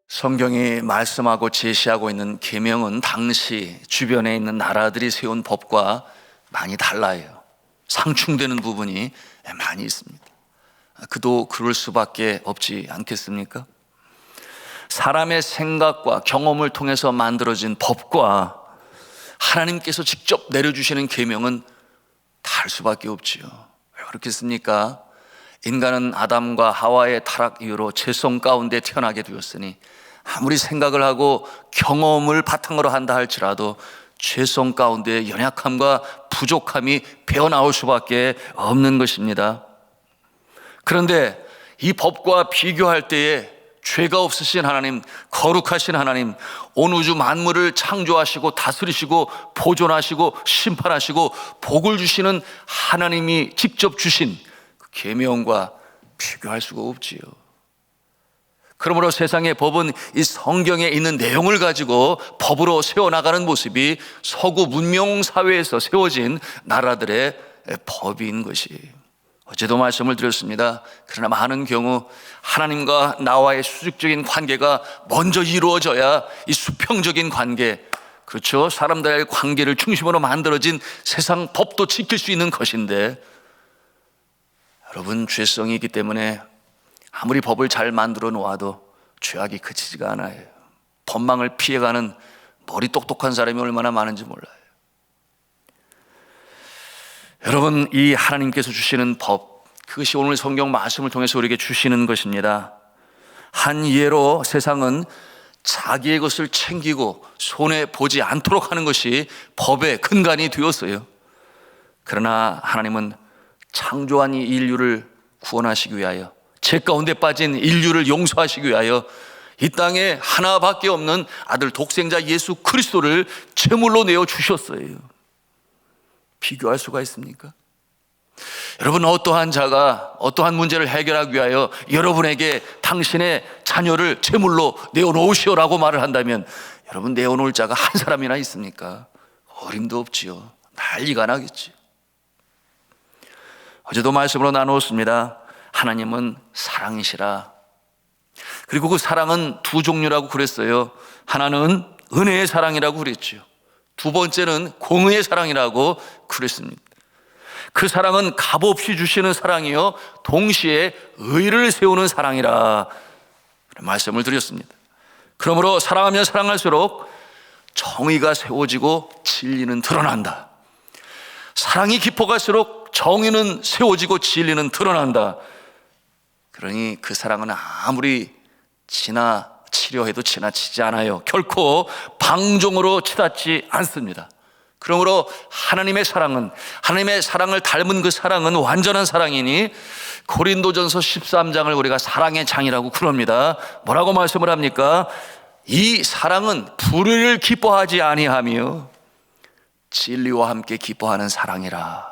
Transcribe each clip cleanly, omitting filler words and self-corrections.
성경이 말씀하고 제시하고 있는 계명은 당시 주변에 있는 나라들이 세운 법과 많이 달라요. 상충되는 부분이 많이 있습니다. 그도 그럴 수밖에 없지 않겠습니까? 사람의 생각과 경험을 통해서 만들어진 법과 하나님께서 직접 내려주시는 계명은 다를 수밖에 없지요. 왜 그렇겠습니까? 인간은 아담과 하와의 타락 이후로 죄성 가운데 태어나게 되었으니 아무리 생각을 하고 경험을 바탕으로 한다 할지라도 죄성 가운데 연약함과 부족함이 배어나올 수밖에 없는 것입니다. 그런데 이 법과 비교할 때에 죄가 없으신 하나님, 거룩하신 하나님, 온 우주 만물을 창조하시고 다스리시고 보존하시고 심판하시고 복을 주시는 하나님이 직접 주신 그 계명과 비교할 수가 없지요. 그러므로 세상의 법은 이 성경에 있는 내용을 가지고 법으로 세워나가는 모습이 서구 문명 사회에서 세워진 나라들의 법인 것이. 어제도 말씀을 드렸습니다. 그러나 많은 경우 하나님과 나와의 수직적인 관계가 먼저 이루어져야 이 수평적인 관계, 그렇죠? 사람들의 관계를 중심으로 만들어진 세상 법도 지킬 수 있는 것인데, 여러분, 죄성이 있기 때문에 아무리 법을 잘 만들어 놓아도 죄악이 그치지가 않아요. 법망을 피해가는 머리 똑똑한 사람이 얼마나 많은지 몰라요. 여러분, 이 하나님께서 주시는 법, 그것이 오늘 성경 말씀을 통해서 우리에게 주시는 것입니다. 한 예로 세상은 자기의 것을 챙기고 손해보지 않도록 하는 것이 법의 근간이 되었어요. 그러나 하나님은 창조한 이 인류를 구원하시기 위하여, 죄 가운데 빠진 인류를 용서하시기 위하여 이 땅에 하나밖에 없는 아들 독생자 예수 그리스도를 제물로 내어 주셨어요. 비교할 수가 있습니까? 여러분, 어떠한 자가 어떠한 문제를 해결하기 위하여 여러분에게 당신의 자녀를 제물로 내어놓으시오라고 말을 한다면, 여러분, 내어놓을 자가 한 사람이나 있습니까? 어림도 없지요. 난리가 나겠지요. 어제도 말씀으로 나누었습니다. 하나님은 사랑이시라. 그리고 그 사랑은 두 종류라고 그랬어요. 하나는 은혜의 사랑이라고 그랬죠. 두 번째는 공의의 사랑이라고 그랬습니다. 그 사랑은 값없이 주시는 사랑이요, 동시에 의를 세우는 사랑이라 말씀을 드렸습니다. 그러므로 사랑하면 사랑할수록 정의가 세워지고 진리는 드러난다. 사랑이 깊어갈수록 정의는 세워지고 진리는 드러난다. 그러니 그 사랑은 아무리 지나치려 해도 지나치지 않아요. 결코 방종으로 치닫지 않습니다. 그러므로 하나님의 사랑은, 하나님의 사랑을 닮은 그 사랑은 완전한 사랑이니 고린도전서 13장을 우리가 사랑의 장이라고 그럽니다. 뭐라고 말씀을 합니까? 이 사랑은 불의를 기뻐하지 아니하며 진리와 함께 기뻐하는 사랑이라.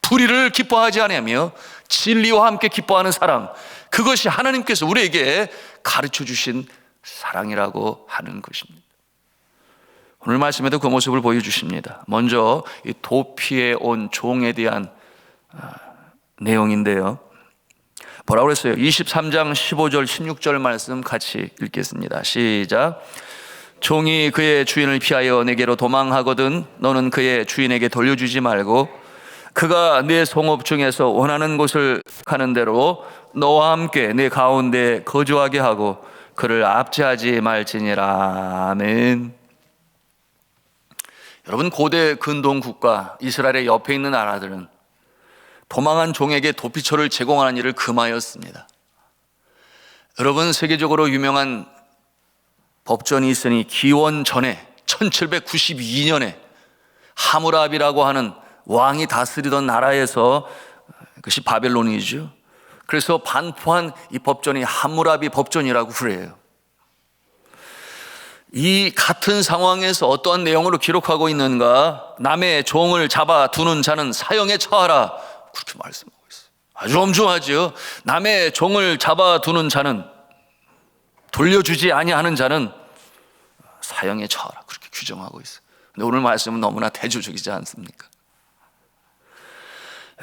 불의를 기뻐하지 아니하며 진리와 함께 기뻐하는 사랑, 그것이 하나님께서 우리에게 가르쳐 주신 사랑이라고 하는 것입니다. 오늘 말씀에도 그 모습을 보여주십니다. 먼저 이 도피해 온 종에 대한 내용인데요, 뭐라고 그랬어요? 23장 15절 16절 말씀 같이 읽겠습니다. 시작. 종이 그의 주인을 피하여 내게로 도망하거든 너는 그의 주인에게 돌려주지 말고 그가 내 성읍 중에서 원하는 곳을 가는 대로 너와 함께 내 가운데 거주하게 하고 그를 압제하지 말지니라. 아멘. 여러분, 고대 근동 국가 이스라엘의 옆에 있는 나라들은 도망한 종에게 도피처를 제공하는 일을 금하였습니다. 여러분, 세계적으로 유명한 법전이 있으니 기원 전에 1792년에 하무라비라고 하는 왕이 다스리던 나라에서, 그것이 바벨론이죠. 그래서 반포한 이 법전이 함무라비 법전이라고 그래요. 이 같은 상황에서 어떠한 내용으로 기록하고 있는가? 남의 종을 잡아두는 자는 사형에 처하라, 그렇게 말씀하고 있어요. 아주 엄중하죠. 남의 종을 잡아두는 자는, 돌려주지 아니하는 자는 사형에 처하라, 그렇게 규정하고 있어요. 근데 오늘 말씀은 너무나 대조적이지 않습니까?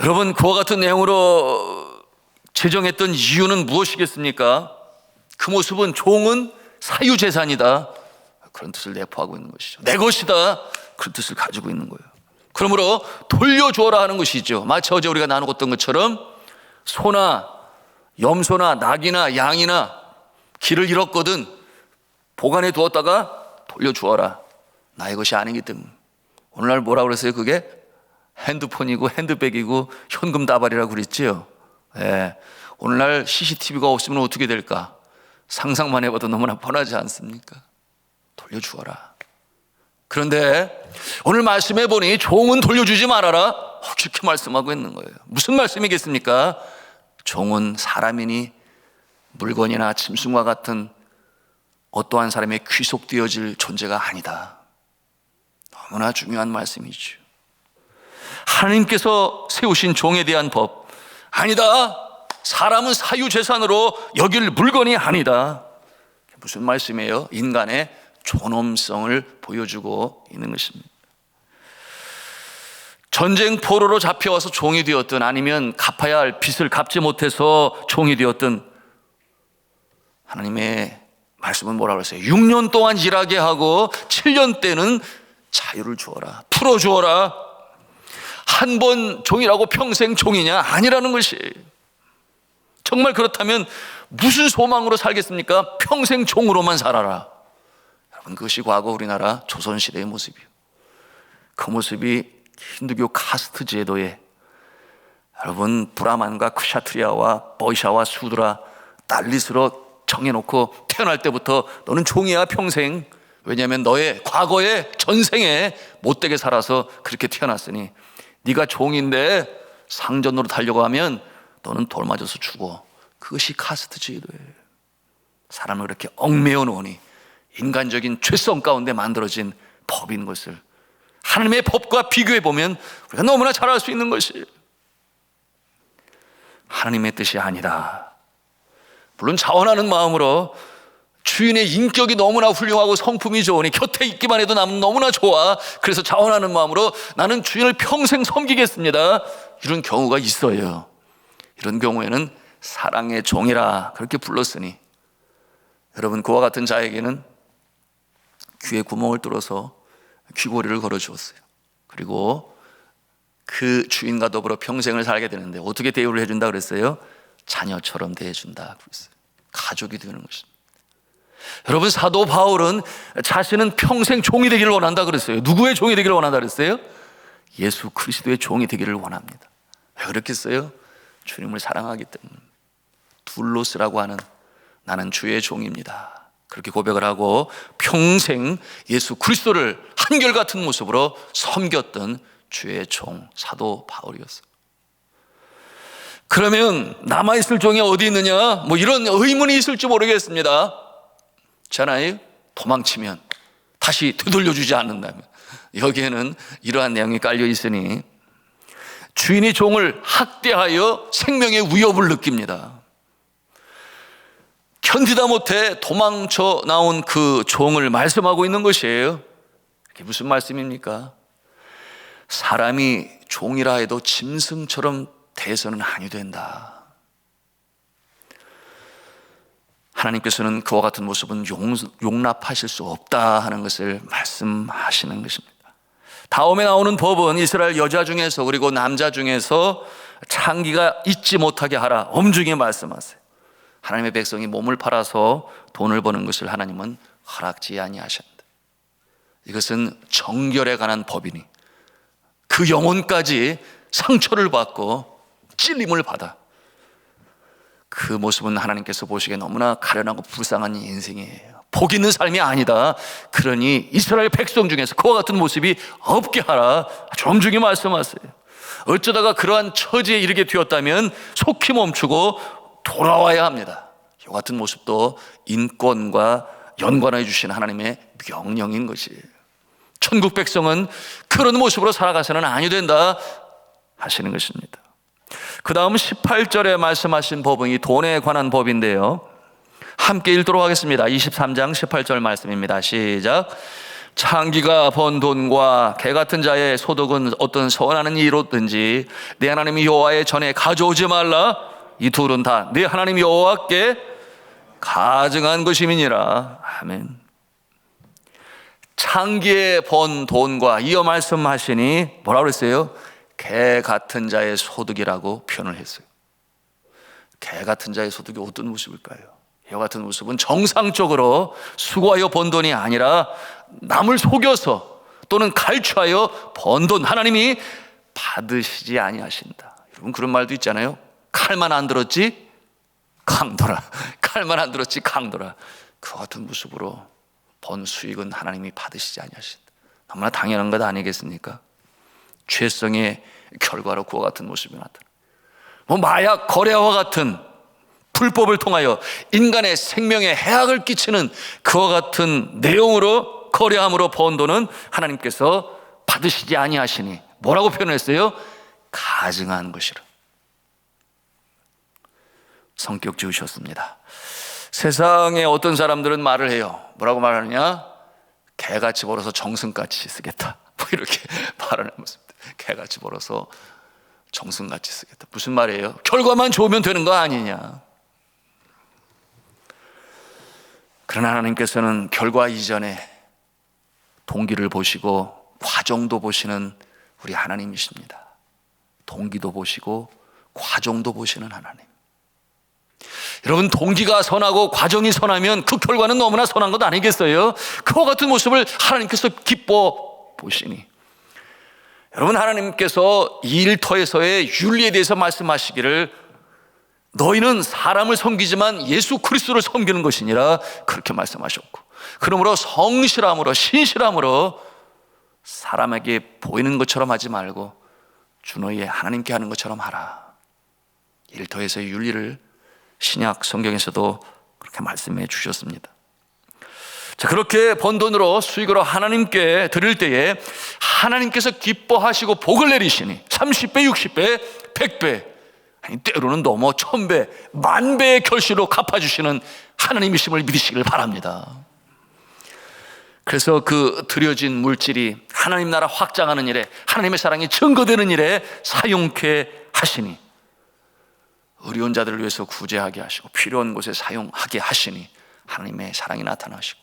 여러분, 그와 같은 내용으로 제정했던 이유는 무엇이겠습니까? 그 모습은 종은 사유재산이다, 그런 뜻을 내포하고 있는 것이죠. 내 것이다, 그런 뜻을 가지고 있는 거예요. 그러므로 돌려주어라 하는 것이죠. 마치 어제 우리가 나누었던 것처럼 소나 염소나 낙이나 양이나 길을 잃었거든 보관해 두었다가 돌려주어라. 나의 것이 아니기 때문에. 오늘날 뭐라고 그랬어요? 그게 핸드폰이고 핸드백이고 현금 다발이라고 그랬지요. 예. 오늘날 CCTV가 없으면 어떻게 될까? 상상만 해봐도 너무나 뻔하지 않습니까? 돌려주어라. 그런데 오늘 말씀해 보니 종은 돌려주지 말아라, 그렇게 말씀하고 있는 거예요. 무슨 말씀이겠습니까? 종은 사람이니 물건이나 짐승과 같은 어떠한 사람의 귀속되어질 존재가 아니다. 너무나 중요한 말씀이죠. 하나님께서 세우신 종에 대한 법, 아니다, 사람은 사유재산으로 여길 물건이 아니다. 무슨 말씀이에요? 인간의 존엄성을 보여주고 있는 것입니다. 전쟁 포로로 잡혀와서 종이 되었든 아니면 갚아야 할 빚을 갚지 못해서 종이 되었든, 하나님의 말씀은 뭐라고 했어요? 6년 동안 일하게 하고 7년 때는 자유를 주어라, 풀어주어라. 한 번 종이라고 평생 종이냐? 아니라는 것이. 정말 그렇다면 무슨 소망으로 살겠습니까? 평생 종으로만 살아라. 여러분, 그것이 과거 우리나라 조선시대의 모습이에요. 그 모습이 힌두교 카스트 제도에 여러분 브라만과 크샤트리아와 보이샤와 수드라 달릿으로 정해놓고 태어날 때부터 너는 종이야 평생. 왜냐하면 너의 과거의 전생에 못되게 살아서 그렇게 태어났으니 네가 종인데 상전으로 달려고 하면 너는 돌 맞아서 죽어. 그것이 카스트 제도예요. 사람을 그렇게 얽매어 놓으니 인간적인 죄성 가운데 만들어진 법인 것을 하나님의 법과 비교해 보면 우리가 너무나 잘 알 수 있는 것이, 하나님의 뜻이 아니다. 물론 자원하는 마음으로 주인의 인격이 너무나 훌륭하고 성품이 좋으니 곁에 있기만 해도 나는 너무나 좋아, 그래서 자원하는 마음으로 나는 주인을 평생 섬기겠습니다, 이런 경우가 있어요. 이런 경우에는 사랑의 종이라 그렇게 불렀으니 여러분, 그와 같은 자에게는 귀에 구멍을 뚫어서 귀고리를 걸어주었어요. 그리고 그 주인과 더불어 평생을 살게 되는데 어떻게 대우를 해준다 그랬어요? 자녀처럼 대해준다 그랬어요. 가족이 되는 것입니다. 여러분, 사도 바울은 자신은 평생 종이 되기를 원한다 그랬어요. 누구의 종이 되기를 원한다 그랬어요? 예수 그리스도의 종이 되기를 원합니다. 왜 그렇겠어요? 주님을 사랑하기 때문에. 둘로스라고 하는 나는 주의 종입니다, 그렇게 고백을 하고 평생 예수 그리스도를 한결같은 모습으로 섬겼던 주의 종 사도 바울이었어요. 그러면 남아있을 종이 어디 있느냐? 뭐 이런 의문이 있을지 모르겠습니다. 있잖아요. 도망치면, 다시 되돌려주지 않는다면. 여기에는 이러한 내용이 깔려 있으니 주인이 종을 학대하여 생명의 위협을 느낍니다. 견디다 못해 도망쳐 나온 그 종을 말씀하고 있는 것이에요. 이게 무슨 말씀입니까? 사람이 종이라 해도 짐승처럼 대해서는 아니 된다. 하나님께서는 그와 같은 모습은 용납하실 수 없다 하는 것을 말씀하시는 것입니다. 다음에 나오는 법은 이스라엘 여자 중에서 그리고 남자 중에서 창기가 잊지 못하게 하라, 엄중히 말씀하세요. 하나님의 백성이 몸을 팔아서 돈을 버는 것을 하나님은 허락지 아니하셨다. 이것은 정결에 관한 법이니 그 영혼까지 상처를 받고 찔림을 받아 그 모습은 하나님께서 보시기에 너무나 가련하고 불쌍한 인생이에요. 복 있는 삶이 아니다. 그러니 이스라엘 백성 중에서 그와 같은 모습이 없게 하라, 아주 엄중히 말씀하세요. 어쩌다가 그러한 처지에 이르게 되었다면 속히 멈추고 돌아와야 합니다. 이와 같은 모습도 인권과 연관해 주신 하나님의 명령인 것이에요. 천국 백성은 그런 모습으로 살아가서는 아니 된다 하시는 것입니다. 그 다음 18절에 말씀하신 법은 이 돈에 관한 법인데요, 함께 읽도록 하겠습니다. 23장 18절 말씀입니다. 시작. 창기가 번 돈과 개 같은 자의 소득은 어떤 선하는 이로든지 내 하나님 여호와의 전에 가져오지 말라. 이 둘은 다 내 하나님 여호와께 가증한 것임이니라. 아멘. 창기에 번 돈과 이어 말씀하시니 뭐라고 그랬어요? 개 같은 자의 소득이라고 표현을 했어요. 개 같은 자의 소득이 어떤 모습일까요? 이와 같은 모습은 정상적으로 수고하여 번 돈이 아니라 남을 속여서 또는 갈취하여 번 돈, 하나님이 받으시지 아니하신다. 여러분, 그런 말도 있잖아요. 칼만 안 들었지 강도라. 칼만 안 들었지 강도라. 그와 같은 모습으로 번 수익은 하나님이 받으시지 아니하신다. 너무나 당연한 것 아니겠습니까? 죄성의 결과로 그와 같은 모습이 나타나. 마약 거래와 같은 불법을 통하여 인간의 생명에 해악을 끼치는 그와 같은 내용으로 거래함으로 번 돈은 하나님께서 받으시지 아니하시니 뭐라고 표현했어요? 가증한 것이라. 성격 지으셨습니다. 세상에 어떤 사람들은 말을 해요. 뭐라고 말하느냐? 개같이 벌어서 정승같이 쓰겠다. 뭐 이렇게 말하는 모습. 개같이 벌어서 정승같이 쓰겠다. 무슨 말이에요? 결과만 좋으면 되는 거 아니냐? 그러나 하나님께서는 결과 이전에 동기를 보시고 과정도 보시는 우리 하나님이십니다. 동기도 보시고 과정도 보시는 하나님. 여러분, 동기가 선하고 과정이 선하면 그 결과는 너무나 선한 것 아니겠어요? 그와 같은 모습을 하나님께서 기뻐 보시니, 여러분, 하나님께서 이 일터에서의 윤리에 대해서 말씀하시기를 너희는 사람을 섬기지만 예수 그리스도를 섬기는 것이니라 그렇게 말씀하셨고, 그러므로 성실함으로 신실함으로 사람에게 보이는 것처럼 하지 말고 주 너희의 하나님께 하는 것처럼 하라. 일터에서의 윤리를 신약 성경에서도 그렇게 말씀해 주셨습니다. 자, 그렇게 번 돈으로 수익으로 하나님께 드릴 때에 하나님께서 기뻐하시고 복을 내리시니 30배, 60배, 100배, 아니 때로는 넘어 1000배, 10,000배의 결실로 갚아주시는 하나님이심을 믿으시길 바랍니다. 그래서 그 드려진 물질이 하나님 나라 확장하는 일에, 하나님의 사랑이 증거되는 일에 사용케 하시니, 어려운 자들을 위해서 구제하게 하시고 필요한 곳에 사용하게 하시니 하나님의 사랑이 나타나시고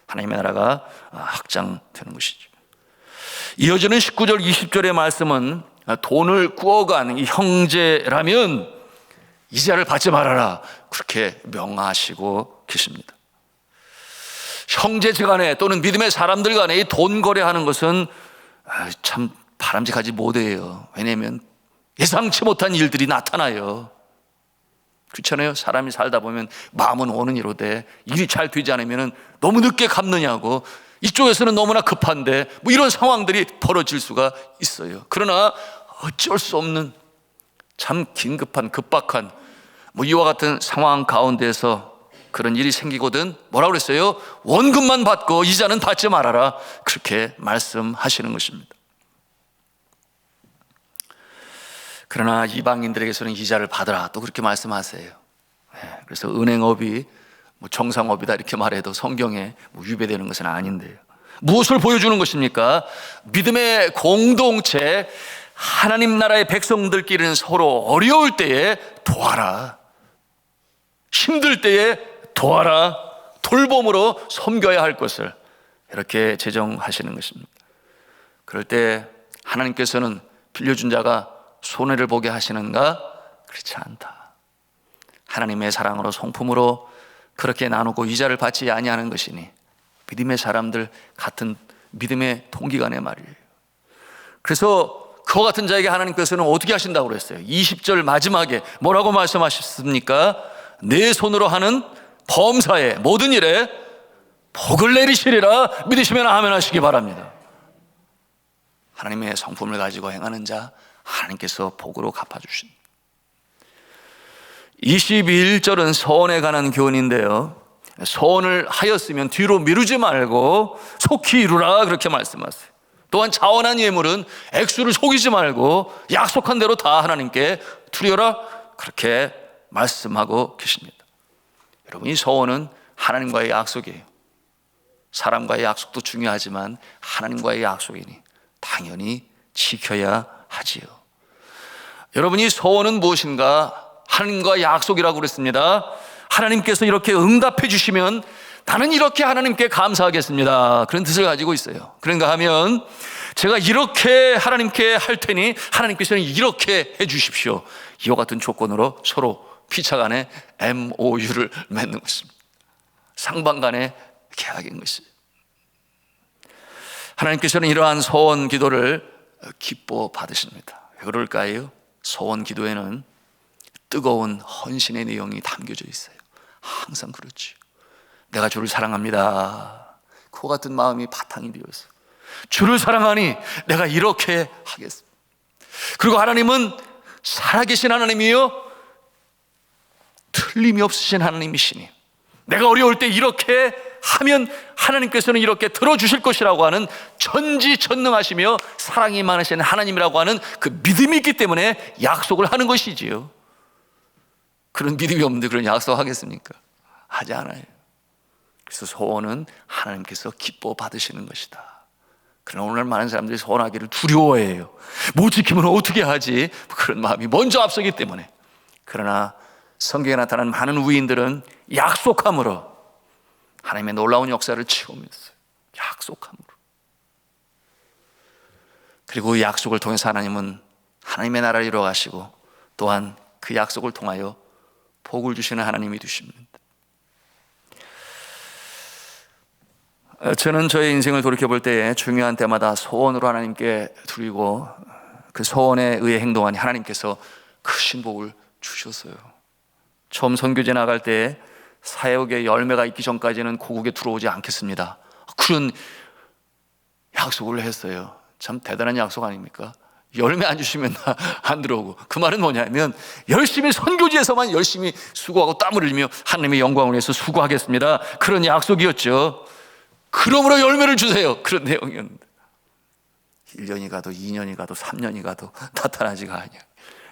하나님의 나라가 확장되는 것이죠. 이어지는 19절 20절의 말씀은 돈을 꾸어간 이 형제라면 이자를 받지 말아라 그렇게 명하시고 계십니다. 형제제 간에 또는 믿음의 사람들 간에 이 돈 거래하는 것은 참 바람직하지 못해요. 왜냐하면 예상치 못한 일들이 나타나요. 그렇잖아요. 사람이 살다 보면 마음은 오는 이로되 일이 잘 되지 않으면 너무 늦게 갚느냐고, 이쪽에서는 너무나 급한데 뭐 이런 상황들이 벌어질 수가 있어요. 그러나 어쩔 수 없는 참 긴급한 급박한 이와 같은 상황 가운데서 그런 일이 생기거든 뭐라고 그랬어요? 원금만 받고 이자는 받지 말아라 그렇게 말씀하시는 것입니다. 그러나 이방인들에게서는 이자를 받으라 또 그렇게 말씀하세요. 그래서 은행업이 정상업이다 이렇게 말해도 성경에 위배되는 것은 아닌데요. 무엇을 보여주는 것입니까? 믿음의 공동체, 하나님 나라의 백성들끼리는 서로 어려울 때에 도와라, 힘들 때에 도와라, 돌봄으로 섬겨야 할 것을 이렇게 제정하시는 것입니다. 그럴 때 하나님께서는 빌려준 자가 손해를 보게 하시는가? 그렇지 않다. 하나님의 사랑으로 성품으로 그렇게 나누고 이자를 받지 아니하는 것이니 믿음의 사람들 같은 믿음의 동기간의 말이에요. 그래서 그와 같은 자에게 하나님께서는 어떻게 하신다고 그랬어요? 20절 마지막에 뭐라고 말씀하셨습니까? 내 손으로 하는 범사에 모든 일에 복을 내리시리라 믿으시면 아멘 하시기 바랍니다. 하나님의 성품을 가지고 행하는 자 하나님께서 복으로 갚아주신. 22절은 서원에 관한 교훈인데요, 서원을 하였으면 뒤로 미루지 말고 속히 이루라 그렇게 말씀하세요. 또한 자원한 예물은 액수를 속이지 말고 약속한 대로 다 하나님께 드려라 그렇게 말씀하고 계십니다. 여러분, 이 서원은 하나님과의 약속이에요. 사람과의 약속도 중요하지만 하나님과의 약속이니 당연히 지켜야 하지요. 여러분이 소원은 무엇인가? 하나님과 약속이라고 그랬습니다. 하나님께서 이렇게 응답해 주시면 나는 이렇게 하나님께 감사하겠습니다, 그런 뜻을 가지고 있어요. 그런가 하면 제가 이렇게 하나님께 할 테니 하나님께서는 이렇게 해 주십시오, 이와 같은 조건으로 서로 피차 간에 MOU를 맺는 것입니다. 상방 간의 계약인 것이죠. 하나님께서는 이러한 소원 기도를 기뻐 받으십니다. 왜 그럴까요? 소원 기도에는 뜨거운 헌신의 내용이 담겨져 있어요. 항상 그렇죠. 내가 주를 사랑합니다, 그와 같은 마음이 바탕이 되어서 주를 사랑하니 내가 이렇게 하겠습니다. 그리고 하나님은 살아계신 하나님이요 틀림이 없으신 하나님이시니 내가 어려울 때 이렇게 하면 하나님께서는 이렇게 들어주실 것이라고 하는 전지전능하시며 사랑이 많으신 하나님이라고 하는 그 믿음이 있기 때문에 약속을 하는 것이지요. 그런 믿음이 없는데 그런 약속하겠습니까? 하지 않아요. 그래서 소원은 하나님께서 기뻐 받으시는 것이다. 그러나 오늘 많은 사람들이 소원하기를 두려워해요. 못 지키면 어떻게 하지? 그런 마음이 먼저 앞서기 때문에. 그러나 성경에 나타난 많은 위인들은 약속함으로 하나님의 놀라운 역사를 체험했어요. 약속함으로. 그리고 약속을 통해서 하나님은 하나님의 나라를 이루어 가시고 또한 그 약속을 통하여 복을 주시는 하나님이 되십니다. 저는 저의 인생을 돌이켜볼 때에 중요한 때마다 소원으로 하나님께 드리고 그 소원에 의해 행동하니 하나님께서 크신 복을 주셨어요. 처음 선교제 나갈 때 사역의 열매가 있기 전까지는 고국에 들어오지 않겠습니다, 그런 약속을 했어요. 참 대단한 약속 아닙니까? 열매 안 주시면 안 들어오고. 그 말은 뭐냐면 열심히 선교지에서만 열심히 수고하고 땀을 흘리며 하나님의 영광을 위해서 수고하겠습니다, 그런 약속이었죠. 그러므로 열매를 주세요, 그런 내용이었는데 1년이 가도 2년이 가도 3년이 가도 나타나지가 않아요.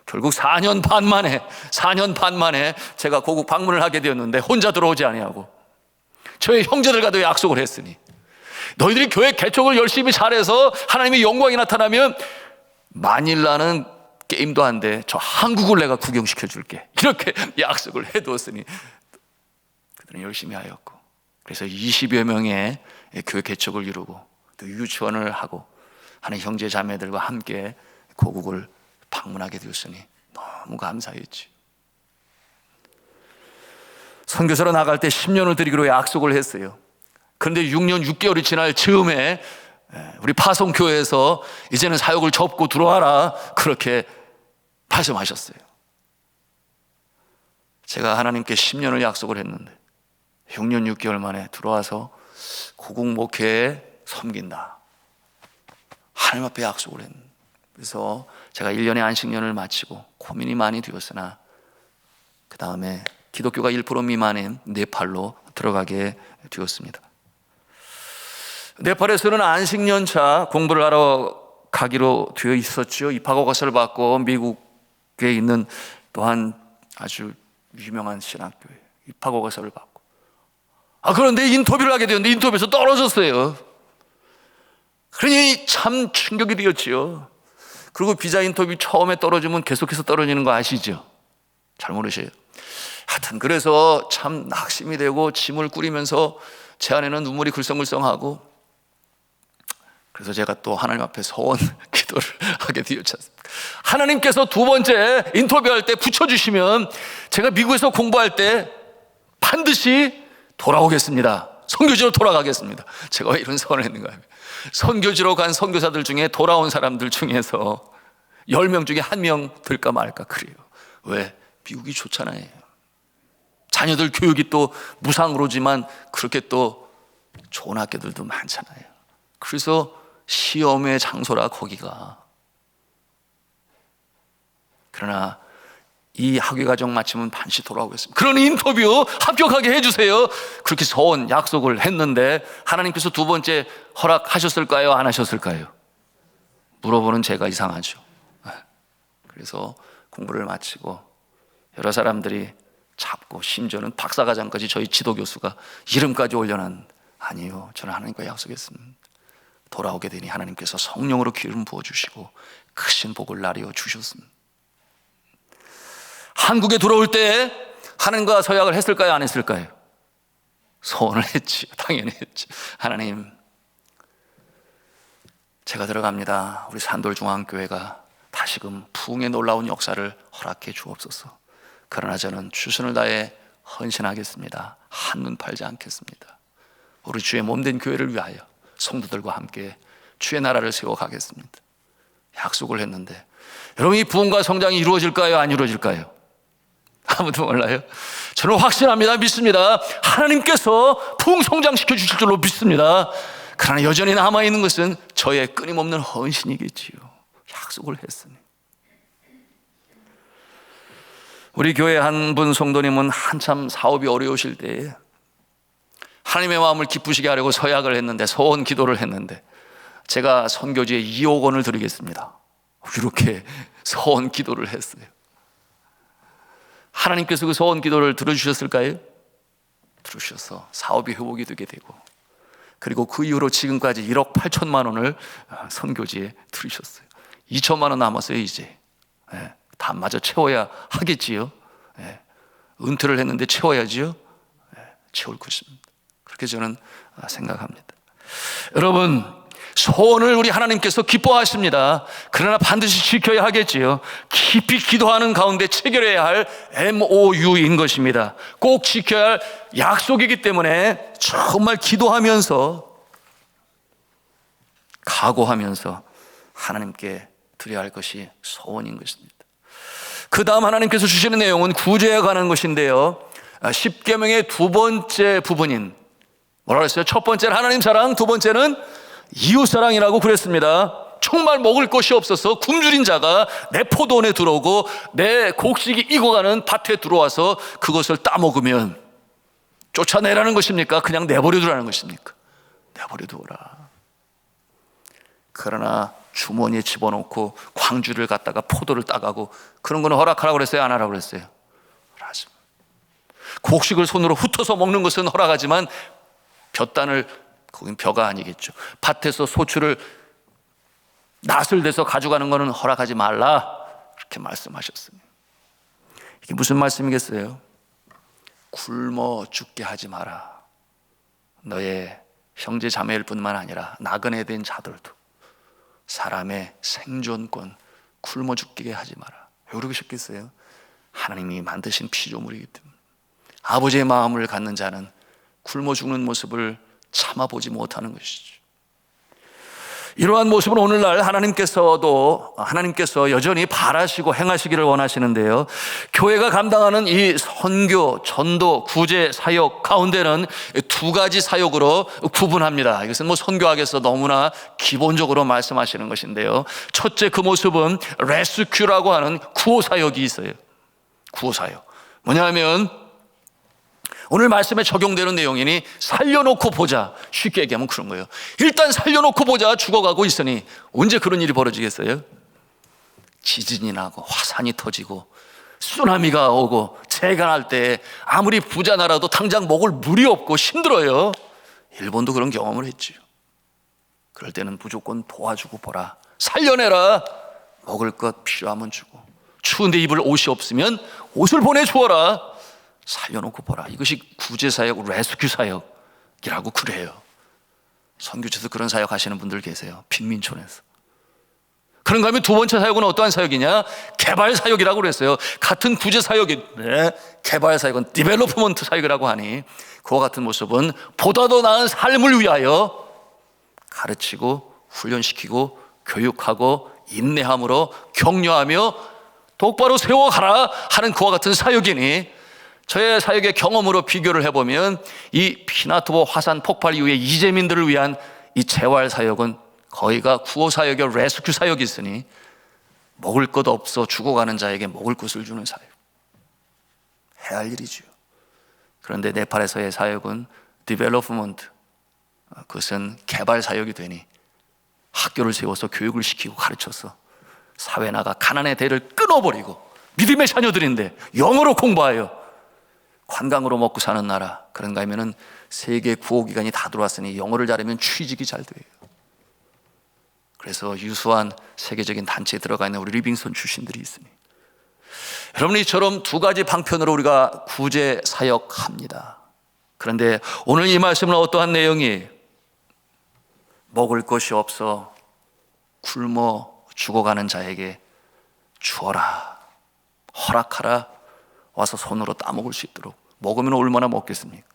결국 4년 반 만에 제가 고국 방문을 하게 되었는데 혼자 들어오지 아니하고 저희 형제들과도 약속을 했으니 너희들이 교회 개척을 열심히 잘해서 하나님의 영광이 나타나면 마닐라는 게임도 안 돼, 저 한국을 내가 구경시켜 줄게, 이렇게 약속을 해두었으니 그들은 열심히 하였고, 그래서 20여 명의 교회 개척을 이루고 또 유치원을 하고 하는 형제 자매들과 함께 고국을 방문하게 되었으니 너무 감사했지. 선교사로 나갈 때 10년을 드리기로 약속을 했어요. 그런데 6년 6개월이 지날 즈음에 우리 파송교회에서 이제는 사역을 접고 들어와라, 그렇게 말씀하셨어요. 제가 하나님께 10년을 약속을 했는데 6년 6개월 만에 들어와서 고국 목회에 섬긴다, 하나님 앞에 약속을 했는데, 그래서 제가 1년의 안식년을 마치고 고민이 많이 되었으나 그 다음에 기독교가 1% 미만인 네팔로 들어가게 되었습니다. 네팔에서는 안식년차 공부를 하러 가기로 되어 있었죠. 입학허가서를 받고 미국에 있는 또한 아주 유명한 신학교에 입학허가서를 받고, 그런데 인터뷰를 하게 되었는데 인터뷰에서 떨어졌어요. 그러니 참 충격이 되었지요. 그리고 비자 인터뷰 처음에 떨어지면 계속해서 떨어지는 거 아시죠? 잘 모르세요? 하여튼 그래서 참 낙심이 되고 짐을 꾸리면서 제 안에는 눈물이 글썽글썽하고, 그래서 제가 또 하나님 앞에 소원 기도를 하게 되었지 않습니까? 하나님께서 두 번째 인터뷰할 때 붙여주시면 제가 미국에서 공부할 때 반드시 돌아오겠습니다, 선교지로 돌아가겠습니다. 제가 왜 이런 소원을 했는가 하면 선교지로 간 선교사들 중에 돌아온 사람들 중에서 10명 중에 1명 될까 말까 그래요. 왜? 미국이 좋잖아요. 자녀들 교육이 또 무상으로지만 그렇게 또 좋은 학교들도 많잖아요. 그래서 시험의 장소라 거기가. 그러나 이 학위과정 마치면 반드시 돌아오겠습니다, 그런 인터뷰 합격하게 해주세요, 그렇게 소원 약속을 했는데 하나님께서 두 번째 허락하셨을까요, 안 하셨을까요? 물어보는 제가 이상하죠. 그래서 공부를 마치고 여러 사람들이 잡고 심지어는 박사과정까지 저희 지도교수가 이름까지 올려놓은 아니요, 저는 하나님과 약속했습니다. 돌아오게 되니 하나님께서 성령으로 기름 부어주시고 크신 복을 나뉘어 주셨습니다. 한국에 돌아올 때 하나님과 서약을 했을까요, 안 했을까요? 소원을 했지, 당연히 했지. 하나님, 제가 들어갑니다. 우리 산돌중앙교회가 다시금 부흥의 놀라운 역사를 허락해 주옵소서. 그러나 저는 최선을 다해 헌신하겠습니다. 한눈 팔지 않겠습니다. 우리 주의 몸된 교회를 위하여 성도들과 함께 주의 나라를 세워가겠습니다. 약속을 했는데, 여러분, 이 부흥과 성장이 이루어질까요, 안 이루어질까요? 아무도 몰라요. 저는 확신합니다. 믿습니다. 하나님께서 부흥 성장시켜 주실 줄로 믿습니다. 그러나 여전히 남아있는 것은 저의 끊임없는 헌신이겠지요. 약속을 했으니. 우리 교회 한 분 성도님은 한참 사업이 어려우실 때에 하나님의 마음을 기쁘시게 하려고 서약을 했는데, 소원 기도를 했는데, 제가 선교지에 2억 원을 드리겠습니다, 이렇게 소원 기도를 했어요. 하나님께서 그 소원 기도를 들어주셨을까요? 들어주셔서 사업이 회복이 되게 되고, 그리고 그 이후로 지금까지 1억 8천만 원을 선교지에 들으셨어요. 2천만 원 남았어요. 이제 다 마저 채워야 하겠지요. 은퇴를 했는데 채워야지요. 채울 것입니다. 그렇게 저는 생각합니다. 여러분, 소원을 우리 하나님께서 기뻐하십니다. 그러나 반드시 지켜야 하겠지요. 깊이 기도하는 가운데 체결해야 할 MOU인 것입니다. 꼭 지켜야 할 약속이기 때문에 정말 기도하면서, 각오하면서 하나님께 드려야 할 것이 소원인 것입니다. 그 다음 하나님께서 주시는 내용은 구제에 관한 것인데요, 10계명의 두 번째 부분인, 뭐라 그랬어요? 첫 번째는 하나님 사랑, 두 번째는 이웃사랑이라고 그랬습니다. 정말 먹을 것이 없어서 굶주린 자가 내 포도원에 들어오고 내 곡식이 익어가는 밭에 들어와서 그것을 따먹으면 쫓아내라는 것입니까? 그냥 내버려 두라는 것입니까? 내버려 두어라. 그러나 주머니에 집어넣고 광주를 갔다가 포도를 따가고 그런 거는 허락하라고 그랬어요, 안 하라고 그랬어요? 허락하지 마. 곡식을 손으로 훑어서 먹는 것은 허락하지만 볕단을, 거긴 벼가 아니겠죠, 밭에서 소출을 낫을 대서 가져가는 것은 허락하지 말라, 그렇게 말씀하셨습니다. 이게 무슨 말씀이겠어요? 굶어 죽게 하지 마라. 너의 형제 자매일 뿐만 아니라 나그네 된 자들도 사람의 생존권 굶어 죽게 하지 마라. 왜 그러고 싶겠어요? 하나님이 만드신 피조물이기 때문에. 아버지의 마음을 갖는 자는 굶어 죽는 모습을 참아보지 못하는 것이죠. 이러한 모습은 오늘날 하나님께서 여전히 바라시고 행하시기를 원하시는데요, 교회가 감당하는 이 선교, 전도, 구제 사역 가운데는 두 가지 사역으로 구분합니다. 이것은 선교학에서 너무나 기본적으로 말씀하시는 것인데요, 첫째, 그 모습은 레스큐라고 하는 구호 사역이 있어요. 구호 사역 뭐냐면 오늘 말씀에 적용되는 내용이니 살려놓고 보자, 쉽게 얘기하면 그런 거예요. 일단 살려놓고 보자, 죽어가고 있으니 언제 그런 일이 벌어지겠어요? 지진이 나고 화산이 터지고 쓰나미가 오고 재가 날 때 아무리 부자 나라도 당장 먹을 물이 없고 힘들어요. 일본도 그런 경험을 했지요. 그럴 때는 무조건 도와주고 보라, 살려내라, 먹을 것 필요하면 주고, 추운데 입을 옷이 없으면 옷을 보내주어라, 살려놓고 보라. 이것이 구제사역, 레스큐 사역이라고 그래요. 선교지에서 그런 사역 하시는 분들 계세요, 빈민촌에서. 그런가 하면 두 번째 사역은 어떠한 사역이냐? 개발 사역이라고 그랬어요. 같은 구제 사역인데 개발 사역은 디벨로프먼트 사역이라고 하니, 그와 같은 모습은 보다 더 나은 삶을 위하여 가르치고 훈련시키고 교육하고 인내함으로 격려하며 똑바로 세워가라 하는 그와 같은 사역이니, 저의 사역의 경험으로 비교를 해보면 이 피나투보 화산 폭발 이후에 이재민들을 위한 이 재활 사역은 거의가 구호 사역의 레스큐 사역이 있으니, 먹을 것 없어 죽어가는 자에게 먹을 것을 주는 사역, 해야 할 일이죠. 그런데 네팔에서의 사역은 디벨로프먼트, 그것은 개발 사역이 되니 학교를 세워서 교육을 시키고 가르쳐서 사회 나가 가난의 대를 끊어버리고, 믿음의 자녀들인데 영어로 공부하여 관광으로 먹고 사는 나라, 그런가 하면은 세계 구호기관이 다 들어왔으니 영어를 잘하면 취직이 잘 돼요. 그래서 유수한 세계적인 단체에 들어가 있는 우리 리빙스톤 출신들이 있으니 여러분, 이처럼 두 가지 방편으로 우리가 구제 사역합니다. 그런데 오늘 이 말씀은 어떠한 내용이 먹을 것이 없어 굶어 죽어가는 자에게 주어라, 허락하라, 와서 손으로 따먹을 수 있도록. 먹으면 얼마나 먹겠습니까?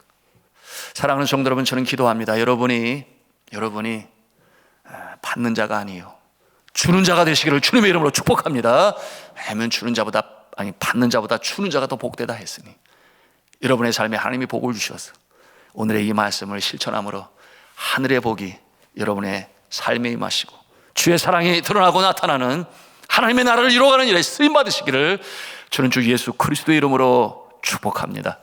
사랑하는 성도 여러분, 저는 기도합니다. 여러분이 받는 자가 아니요 주는 자가 되시기를 주님의 이름으로 축복합니다. 왜냐하면 받는 자보다 주는 자가 더 복되다 했으니 여러분의 삶에 하나님이 복을 주셔서 오늘의 이 말씀을 실천함으로 하늘의 복이 여러분의 삶에 임하시고 주의 사랑이 드러나고 나타나는 하나님의 나라를 이루어가는 일에 쓰임 받으시기를 저는 주 예수 그리스도의 이름으로 축복합니다.